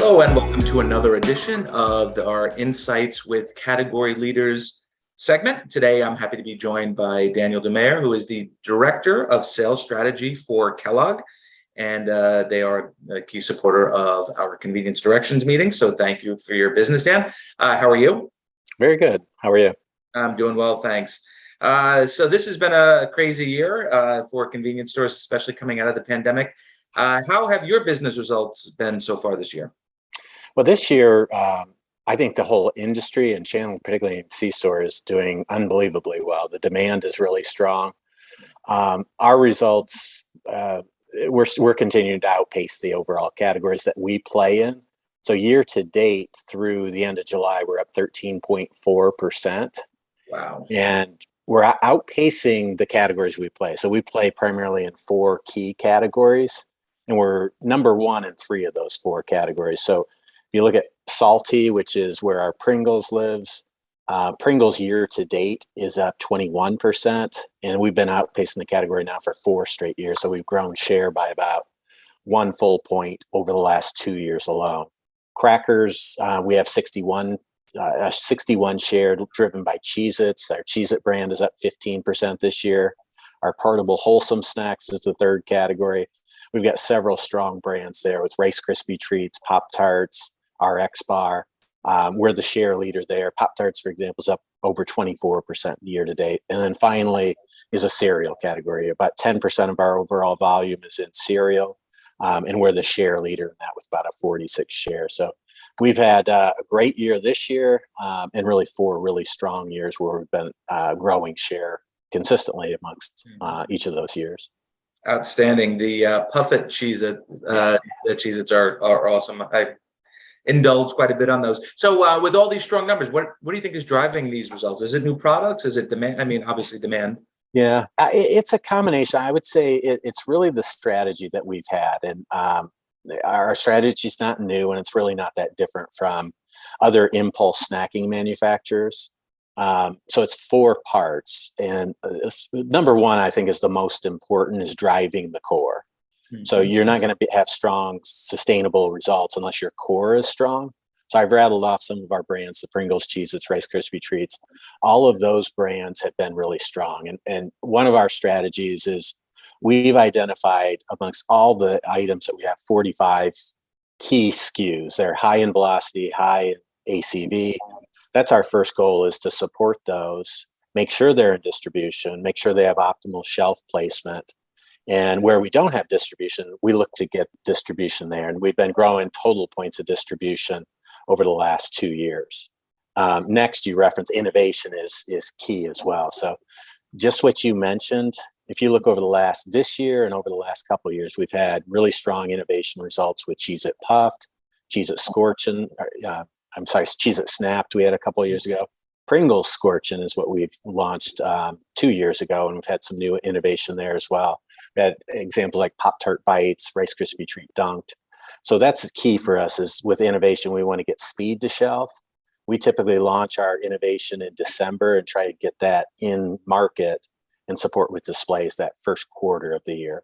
Hello, and welcome to another edition of our Insights with Category Leaders segment. Today, I'm happy to be joined by Daniel DeMeyer, who is the Director of Sales Strategy for Kellogg, and they are a key supporter of our Convenience Directions meeting. So thank you for your business, Dan. How are you? Very good. How are you? I'm doing well, thanks. So this has been a crazy year for convenience stores, especially coming out of the pandemic. How have your business results been so far this year? Well, this year, I think the whole industry and channel, particularly in Cstore, is doing unbelievably well. The demand is really strong. Our results, we're continuing to outpace the overall categories that we play in. So year to date through the end of July, we're up 13.4%. Wow. And we're outpacing the categories we play. So we play primarily in 4 key categories, and we're number 1 in 3 of those 4 categories. So if you look at salty, which is where our Pringles lives, Pringles year to date is up 21%, and we've been outpacing the category now for 4 straight years. So we've grown share by about 1 full point over the last 2 years alone. Crackers, we have 61 share driven by Cheez-Its. Our Cheez-It brand is up 15% this year. Our portable wholesome snacks is the 3rd category. We've got several strong brands there with Rice Krispie Treats, Pop-Tarts, RX Bar. We're the share leader there. Pop-Tarts, for example, is up over 24% year to date. And then finally is a cereal category. About 10% of our overall volume is in cereal. And we're the share leader in that with about a 46 share. So we've had a great year this year, and really 4 really strong years where we've been growing share consistently amongst each of those years. Outstanding. The Puffit Cheez-It, the Cheez-Its are awesome. I indulge quite a bit on those. So with all these strong numbers, what do you think is driving these results? Is it new products? Is it demand? I mean, obviously demand. Yeah, it's a combination. I would say it's really the strategy that we've had. And our strategy is not new, and it's really not that different from other impulse snacking manufacturers. So it's 4 parts. And number 1, I think, is the most important, is driving the core. Mm-hmm. So you're not going to have strong, sustainable results unless your core is strong. So I've rattled off some of our brands, the Pringles, Cheez-Its, Rice Krispie Treats. All of those brands have been really strong. And one of our strategies is we've identified amongst all the items that we have 45 key SKUs. They're high in velocity, high in ACV. That's our first goal, is to support those, make sure they're in distribution, make sure they have optimal shelf placement. And where we don't have distribution, we look to get distribution there. And we've been growing total points of distribution over the last 2 years. Next, you reference innovation is key as well. So just what you mentioned, if you look over this year and over the last couple of years, we've had really strong innovation results with Cheez-It Puffed, Cheez-It Scorchin', Cheez-It Snapped we had a couple of years ago. Pringles Scorchin' is what we've launched 2 years ago, and we've had some new innovation there as well. We had examples like Pop-Tart Bites, Rice Krispie Treat Dunked. So that's the key for us, is with innovation, we want to get speed to shelf. We typically launch our innovation in December and try to get that in market and support with displays that first quarter of the year.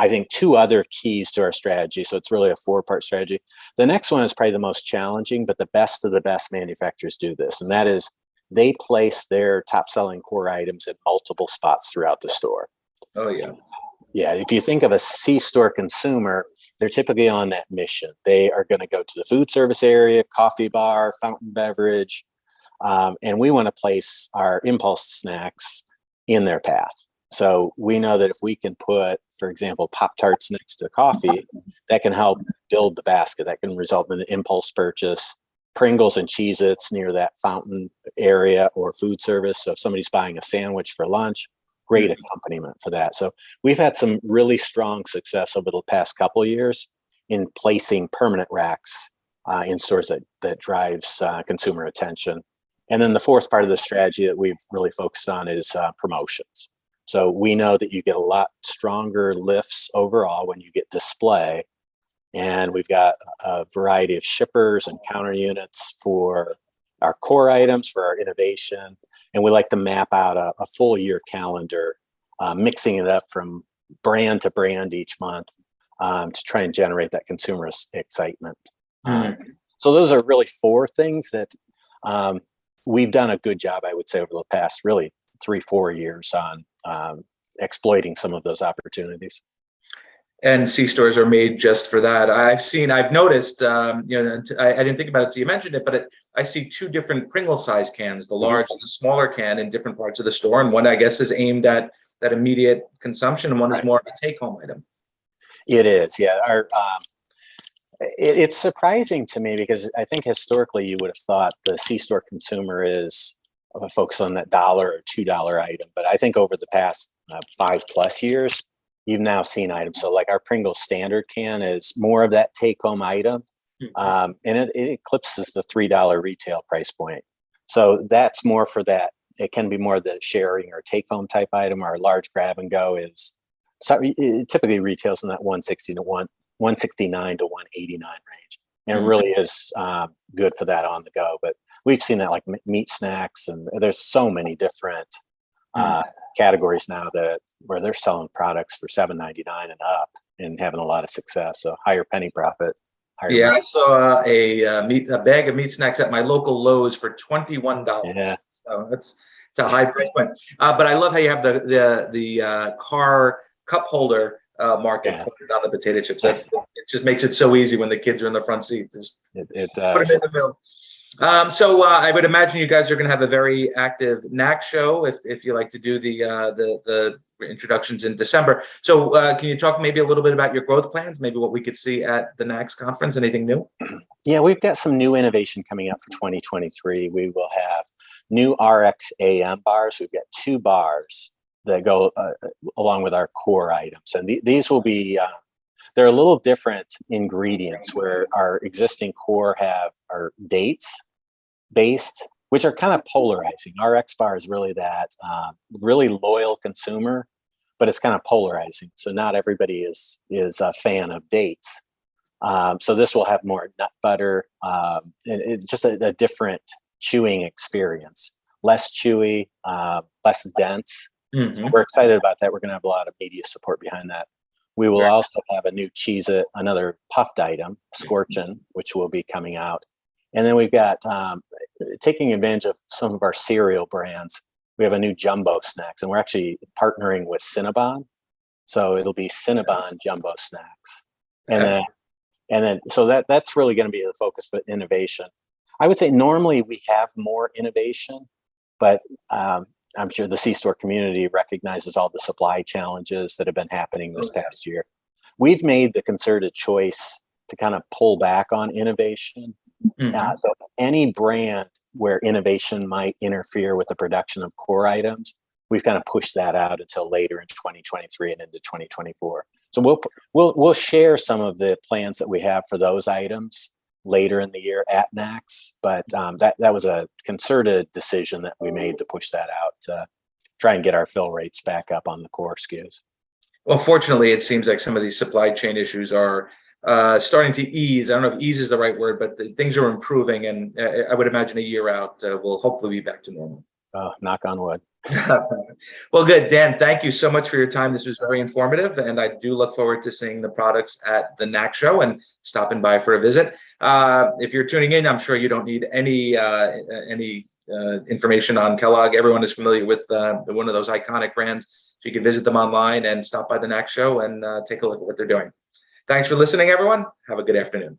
I think 2 other keys to our strategy. So it's really a 4-part strategy. The next one is probably the most challenging, but the best of the best manufacturers do this. And that is they place their top selling core items in multiple spots throughout the store. Oh, yeah. Yeah. If you think of a C-store consumer, they're typically on that mission. They are going to go to the food service area, coffee bar, fountain beverage. And we want to place our impulse snacks in their path. So we know that if we can put, for example, Pop-Tarts next to coffee, that can help build the basket. That can result in an impulse purchase. Pringles and Cheez-Its near that fountain area or food service. So if somebody's buying a sandwich for lunch, great accompaniment for that. So we've had some really strong success over the past couple of years in placing permanent racks in stores that drives consumer attention. And then the 4th part of the strategy that we've really focused on is promotions. So we know that you get a lot stronger lifts overall when you get display. And we've got a variety of shippers and counter units for our core items, for our innovation. And we like to map out a full year calendar, mixing it up from brand to brand each month. to try and generate that consumer excitement. Mm. So those are really four things that we've done a good job, I would say, over the past really 3-4 years on exploiting some of those opportunities. And C-stores are made just for that. I've noticed, I didn't think about it till you mentioned it, but I see two different Pringle size cans, the large and the smaller can in different parts of the store. And one, I guess, is aimed at that immediate consumption, and one is more of a take-home item. It is, yeah. It's surprising to me because I think historically you would have thought the C-store consumer is focused on that $1 or $2 item. But I think over the past 5+ years, you've now seen items. So like our Pringles standard can is more of that take-home item, and it eclipses the $3 retail price point. So that's more for that. It can be more the sharing or take-home type item. Our large grab and go is it typically retails in that $169 to $189 range, and it really is good for that on the go. But we've seen that like meat snacks, and there's so many different categories now where they're selling products for $7.99 and up and having a lot of success. So higher penny profit. I saw a bag of meat snacks at my local Lowe's for $21. Yeah. So it's a high price point. But I love how you have the car cup holder market pointed on the potato chips. It just makes it so easy when the kids are in the front seat. Just it put them in the middle. So I would imagine you guys are going to have a very active NAC show if you like to do the introductions in December. So can you talk maybe a little bit about your growth plans, maybe what we could see at the NACS conference? Anything new? Yeah, we've got some new innovation coming up for 2023. We will have new RX AM bars. We've got 2 bars that go along with our core items. And these will be, they're a little different ingredients, where our existing core are dates based, which are kind of polarizing. Our X bar is really that really loyal consumer, but it's kind of polarizing. So not everybody is a fan of dates. So this will have more nut butter, and it's just a different chewing experience, less chewy, less dense. So we're excited about that. We're going to have a lot of media support behind that. We will also have a new Cheez-It, another puffed item, Scorchin', which will be coming out. And then we've got, taking advantage of some of our cereal brands, we have a new jumbo snacks, and we're actually partnering with Cinnabon. So it'll be Cinnabon jumbo snacks. And then so that's really going to be the focus for innovation. I would say normally we have more innovation, but I'm sure the C-store community recognizes all the supply challenges that have been happening this past year. We've made the concerted choice to kind of pull back on innovation. So any brand where innovation might interfere with the production of core items, we've kind of pushed that out until later in 2023 and into 2024. So we'll share some of the plans that we have for those items later in the year at NACS, but that was a concerted decision that we made to push that out to try and get our fill rates back up on the core SKUs. Well, fortunately, it seems like some of these supply chain issues are starting to ease. I don't know if ease is the right word, but things are improving, and I would imagine a year out we'll hopefully be back to normal. Knock on wood. Well, good. Dan, thank you so much for your time. This was very informative, and I do look forward to seeing the products at the NAC show and stopping by for a visit. If you're tuning in, I'm sure you don't need any information on Kellogg. Everyone is familiar with one of those iconic brands. So you can visit them online and stop by the NAC show and take a look at what they're doing. Thanks for listening, everyone. Have a good afternoon.